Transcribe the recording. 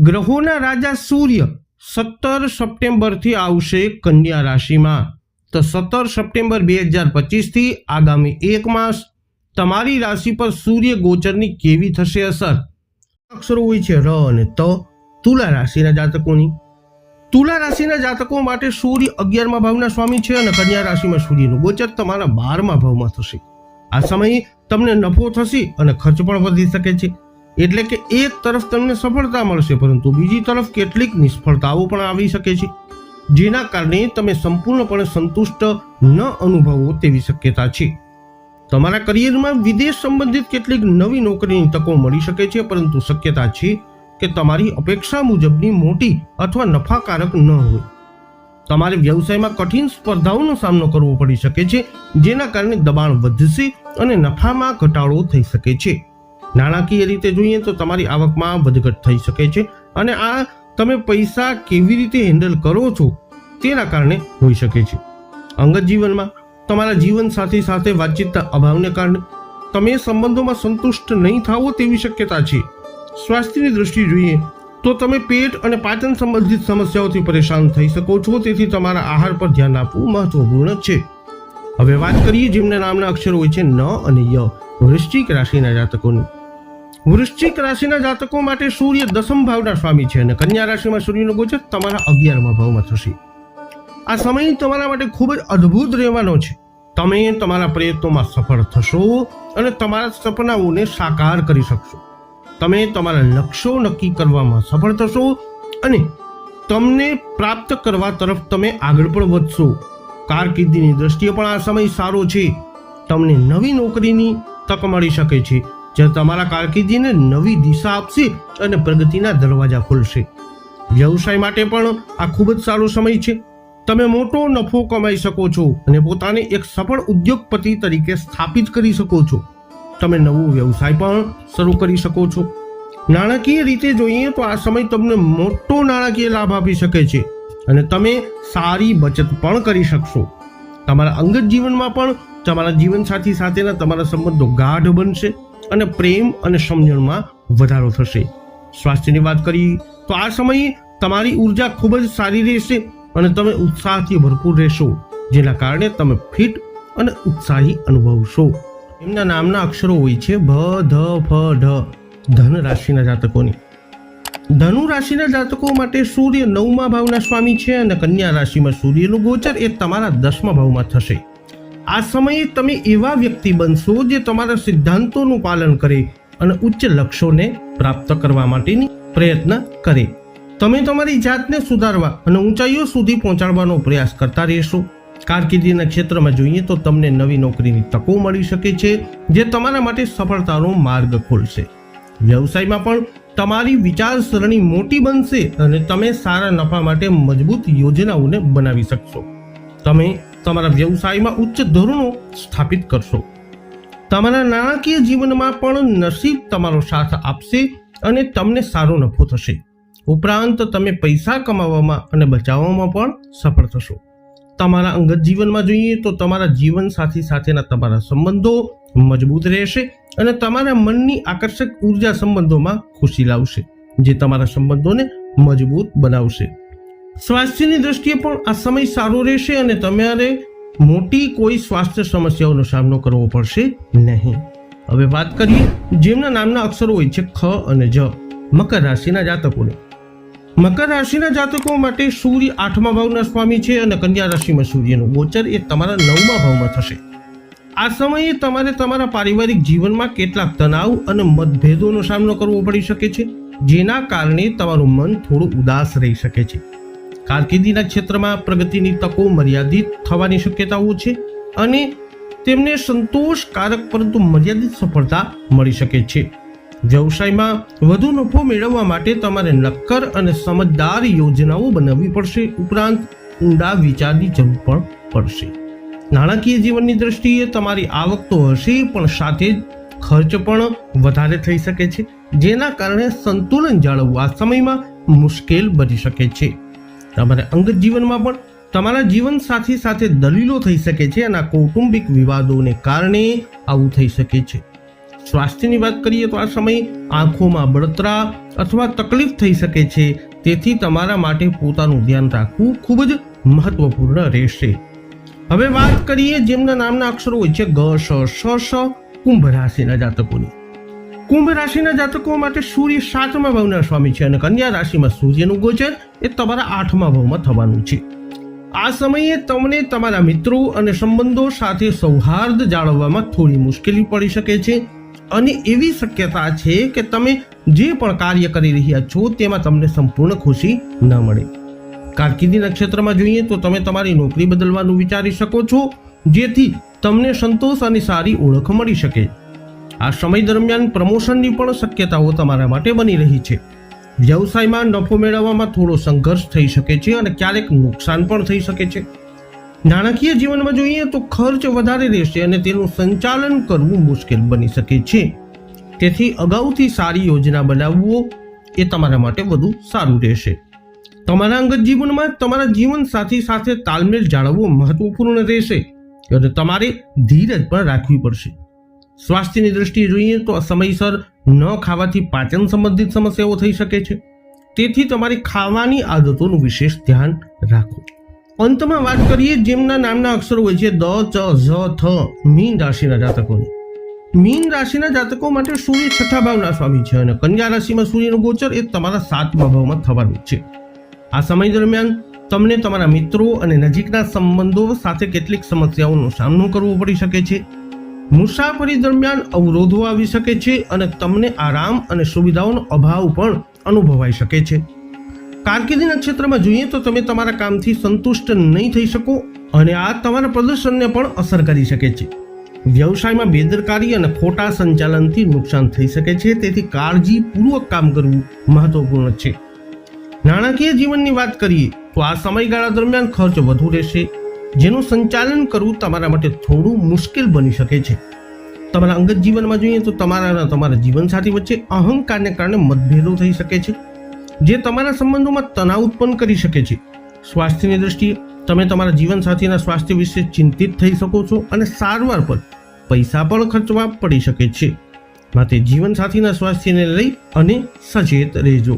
ગ્રહોના રાજા સૂર્ય 17 સપ્ટેમ્બરથી આવશે કન્યા રાશિમાં. તો 17 સપ્ટેમ્બર 2025 થી આગામી 1 માસ તમારી રાશિ પર સૂર્ય ગોચરની કેવી થશે અસર. અક્ષરો હોય છે ર અને ત. તુલા રાશિના જાતકોની. તુલા રાશિના જાતકો માટે સૂર્ય 11મા ભાવના સ્વામી છે અને કન્યા રાશિમાં સૂર્યનું ગોચર તમારા 12મા ભાવમાં થશે. આ સમયે તમને નફો થશે અને ખર્ચ પણ વધી શકે છે. એટલે કે એક તરફ તમને સફળતા મળશે પરંતુ બીજી તરફ કેટલીક નિષ્ફળતાઓ પણ આવી શકે છે, જેના કારણે તમે સંપૂર્ણપણે સંતુષ્ટ ન અનુભવો તેવી શક્યતા છે. તમારા કરિયરમાં વિદેશ સંબંધિત કેટલીક નવી નોકરીની તકો મળી શકે છે, પરંતુ શક્યતા છે કે તમારી અપેક્ષા મુજબની મોટી અથવા નફાકારક ન હોય. તમારે વ્યવસાયમાં કઠિન સ્પર્ધાઓનો સામનો કરવો પડી શકે છે, જેના કારણે દબાણ વધશે અને નફામાં ઘટાડો થઈ શકે છે. નાણાકીય રીતે જોઈએ તો તમારી આવકમાં વધઘટ થઈ શકે છે અને આ તમે પૈસા કેવી રીતે હેન્ડલ કરો છો તેના કારણે હોઈ શકે છે. અંગત જીવનમાં તમારા જીવન સાથી સાથે વાતચીતના અભાવને કારણે તમે સંબંધોમાં સંતુષ્ટ નહીં થાવો તેવી શક્યતા છે. સ્વાસ્થ્યની દૃષ્ટિએ જોઈએ તો તમે પેટ અને પાચન સંબંધિત સમસ્યાઓથી પરેશાન થઈ શકો છો, તેથી તમારા આહાર પર ધ્યાન આપવું મહત્વપૂર્ણ છે. હવે વાત કરીએ જેમના નામના અક્ષરો હોય છે ન અને ય. વૃશ્ચિક રાશિના જાતકોની. વૃશ્ચિક રાશિના જાતકો માટે સૂર્ય 10મ ભાવના સ્વામી છે અને કન્યા રાશિમાં સૂર્યનો ગોચર તમારા 11મા ભાવમાં થશે. આ સમય તમારા માટે ખૂબ જ અદ્ભુત રહેવાનો છે. તમે તમારા પ્રયત્નોમાં સફળ થશો અને તમારા સપનાઓને સાકાર કરી શકશો. તમે તમારા લક્ષ્યો નક્કી કરવામાં સફળ થશો અને તમને પ્રાપ્ત કરવા તરફ તમે આગળ પણ વધશો. કારકિર્દીની દ્રષ્ટિએ પણ આ સમય સારો છે. તમને નવી નોકરીની તક મળી શકે છે, જે તમારા કારકિર્દીને નવી દિશા આપશે અને પ્રગતિના દરવાજા ખોલશે. વ્યવસાય માટે પણ આ ખૂબ જ સારો સમય છે. તમે મોટો નફો કમાઈ શકો છો અને પોતાને એક સફળ ઉદ્યોગપતિ તરીકે સ્થાપિત કરી શકો છો. તમે નવો વ્યવસાય પણ શરૂ કરી શકો છો. નાણાકીય રીતે જોઈએ તો આ સમય તમને મોટો નાણાકીય લાભ આપી શકે છે અને તમે સારી બચત પણ કરી શકશો. તમારા અંગત જીવનમાં પણ તમારા જીવનસાથી સાથેના તમારા સંબંધો ગાઢ બનશે અને પ્રેમ અને સમજણમાં વધારો થશે. સ્વાસ્થ્યની વાત કરીએ તો આ સમયે તમારી ઉર્જા ખૂબ જ સારી રહેશે અને તમે ઉત્સાહથી ભરપૂર રહેશો, જેના કારણે તમે ફિટ અને ઉત્સાહી અનુભવશો. એમના નામના અક્ષરો હોય છે ભ ધ ફ ઢ. ધન રાશિના જાતકોની. ધનુ રાશિના જાતકો માટે સૂર્ય 9મા ભાવના સ્વામી છે અને કન્યા રાશિમાં સૂર્યનું ગોચર એ તમારા 10મા ભાવમાં થશે. આ સમયે તમે એવા વ્યક્તિ બનશો જે તમારા સિદ્ધાંતોનું પાલન કરે અને ઉચ્ચ લક્ષ્યોને પ્રાપ્ત કરવા માટેની પ્રયત્ન કરે. તમે તમારી જાતને સુધારવા અને ઊંચાઈઓ સુધી પહોંચાડવાનો પ્રયાસ કરતા રહેશો. કારકિર્દીના ક્ષેત્રમાં જોઈએ તો તમને નવી નોકરીની તકો મળી શકે છે, જે તમારા માટે સફળતાનો માર્ગ ખોલશે. વ્યવસાયમાં પણ તમારી વિચારસરણી મોટી બનશે અને તમે સારા નફા માટે મજબૂત યોજનાઓને બનાવી શકશો. તમે તમારા વ્યવસાયમાં ઉચ્ચ ધોરણો સ્થાપિત કરશો. તમારા નાણાકીય જીવનમાં પણ નસીબ તમારો સાથ આપશે અને તમને સારો નફો થશે. ઉપરાંત તમે પૈસા કમાવામાં અને બચાવવામાં પણ સફળ થશો. તમારા અંગત જીવનમાં જોઈએ તો તમારા જીવન સાથી સાથેના તમારા સંબંધો મજબૂત રહેશે અને તમારા મનની આકર્ષક ઉર્જા સંબંધોમાં ખુશી લાવશે, જે તમારા સંબંધોને મજબૂત બનાવશે. સ્વાસ્થ્યની દ્રષ્ટિએ પણ આ સમય સારો રહેશે અને તમારે મોટી કોઈ સ્વાસ્થ્ય સમસ્યાઓનો સામનો કરવો પડશે નહીં. હવે વાત કરીએ જેમના નામના અક્ષરો હોય છે ખ અને જ. મકર રાશિના જાતકોને. મકર રાશિના જાતકો માટે સૂર્ય 8મા ભાવના સ્વામી છે અને કન્યા રાશિમાં સૂર્યનું ગોચર એ તમારા 9મા ભાવમાં થશે. આ સમયે તમારે તમારા પારિવારિક જીવનમાં કેટલાક તણાવ અને મતભેદોનો સામનો કરવો પડી શકે છે, જેના કારણે તમારું મન થોડું ઉદાસ રહી શકે છે. કારકિર્દીના ક્ષેત્રમાં પ્રગતિની તકો મર્યાદિત થવાની શક્યતાઓ છે અને તેમને સંતોષકારક પરંતુ મર્યાદિત સફળતા મળી શકે છે. વ્યવસાયમાં વધુ નફો મેળવવા માટે તમારે નક્કર અને સમજદાર યોજનાઓ બનાવવી પડશે. ઉપરાંત ઊંડા વિચારની જરૂર પણ પડશે. નાણાકીય જીવનની દ્રષ્ટિએ તમારી આવક તો હશે પણ સાથે જ ખર્ચ પણ વધારે થઈ શકે છે, જેના કારણે સંતુલન જાળવવું આ સમયમાં મુશ્કેલ બની શકે છે. તમારા અંગત જીવનમાં પણ તમારા જીવન સાથી સાથે દલીલો થઈ શકે છે અને કૌટુંબિક વિવાદોને કારણે આવું થઈ શકે છે. સ્વાસ્થ્યની વાત કરીએ તો આ સમયે આંખોમાં બળતરા અથવા તકલીફ થઈ શકે છે, તેથી તમારા માટે પોતાનું ધ્યાન રાખવું ખૂબ જ મહત્વપૂર્ણ રહેશે. હવે વાત કરીએ જેમના નામના અક્ષરો હોય છે ગ, શ, શ, શ, કુંભ રાશિના જાતકોની. કુંભ રાશિના જાતકો માટે સૂર્ય 7મા ભાવના સ્વામી છે અને કન્યા રાશિમાં સૂર્યનું ગોચર એ તમારા 8મા ભાવમાં થવાનું છે. આ સમયે તમને તમારા મિત્રો અને સંબંધો સાથે સૌહાર્દ જાળવવામાં થોડી મુશ્કેલી પડી શકે છે અને એવી શક્યતા છે કે તમે જે પણ કાર્ય કરી રહ્યા છો તેમાં તમને સંપૂર્ણ ખુશી ન મળે. કારકિર્દી નક્ષત્રમાં જોઈએ તો તમે તમારી નોકરી બદલવાનું વિચારી શકો છો, જેથી તમને સંતોષ અને સારી ઓળખ મળી શકે. આ સમય દરમિયાન પ્રમોશનની પણ શક્યતાઓ તમારા માટે બની રહી છે. વ્યવસાયમાં નફો મેળવવામાં થોડો સંઘર્ષ થઈ શકે છે અને ક્યારેક નુકસાન પણ થઈ શકે છે. નાણાકીય જીવનમાં જોઈએ તો ખર્ચ વધારે રહેશે અને તેનું સંચાલન કરવું મુશ્કેલ બની શકે છે. તેથી અગાઉથી સારી યોજના બનાવવો એ તમારા માટે વધુ સારું રહેશે. તમારા અંગત જીવનમાં તમારા જીવન સાથી સાથે તાલમેલ જાળવવો મહત્વપૂર્ણ રહેશે અને તમારે ધીરજ પણ રાખવી પડશે. સ્વાસ્થ્યની દ્રષ્ટિએ જોઈએ તો સમયસર ન ખાવાથી પાચન સંબંધિત સમસ્યાઓ થઈ શકે છે, તેથી તમારી ખાવાની આદતોનું વિશેષ ધ્યાન રાખો. અંતમાં વાત કરીએ જેમના નામના અક્ષરો હોય છે દ, ચ, ઝ, થ, મીન રાશિના જાતકોની. મીન રાશિના જાતકો માટે સૂર્ય 6થા ભાવના સ્વામી છે અને કન્યા રાશિમાં સૂર્યનું ગોચર એ તમારા 7મા ભાવમાં થવાનું છે. આ સમય દરમિયાન તમને તમારા મિત્રો અને નજીકના સંબંધો સાથે કેટલીક સમસ્યાઓનો સામનો કરવો પડી શકે છે. મુસાફરી દરમિયાન અવરોધો આવી શકે છે અને તમને આરામ અને સુવિધાઓનો અભાવ પણ અનુભવાઈ શકે છે. કારકિર્દી નક્ષત્રમાં જોઈએ તો તમે તમારા કામથી સંતુષ્ટ નહીં થઈ શકો અને આ તમારા પ્રદર્શનને પણ અસર કરી શકે છે. વ્યવસાયમાં બેદરકારી અને ખોટા સંચાલનથી નુકસાન થઈ શકે છે, તેથી કાળજીપૂર્વક કામ કરવું મહત્વપૂર્ણ છે. નાણાકીય જીવનની વાત કરીએ તો આ સમયગાળા દરમિયાન ખર્ચ વધુ રહેશે, જેનું સંચાલન કરવું તમારા માટે થોડું મુશ્કેલ બની શકે છે. તમારા અંગત જીવનમાં જોઈએ તો તમારા જીવનસાથી વચ્ચે અહંકારને કારણે મતભેદો થઈ શકે છે, જે તમારા સંબંધોમાં તણાવ ઉત્પન્ન કરી શકે છે. સ્વાસ્થ્યની દ્રષ્ટિએ તમે તમારા જીવનસાથીના સ્વાસ્થ્ય વિશે ચિંતિત થઈ શકો છો અને સારવાર પર પૈસા પણ ખર્ચવા પડી શકે છે. માટે જીવનસાથીના સ્વાસ્થ્યને લઈ અને સચેત રહેજો.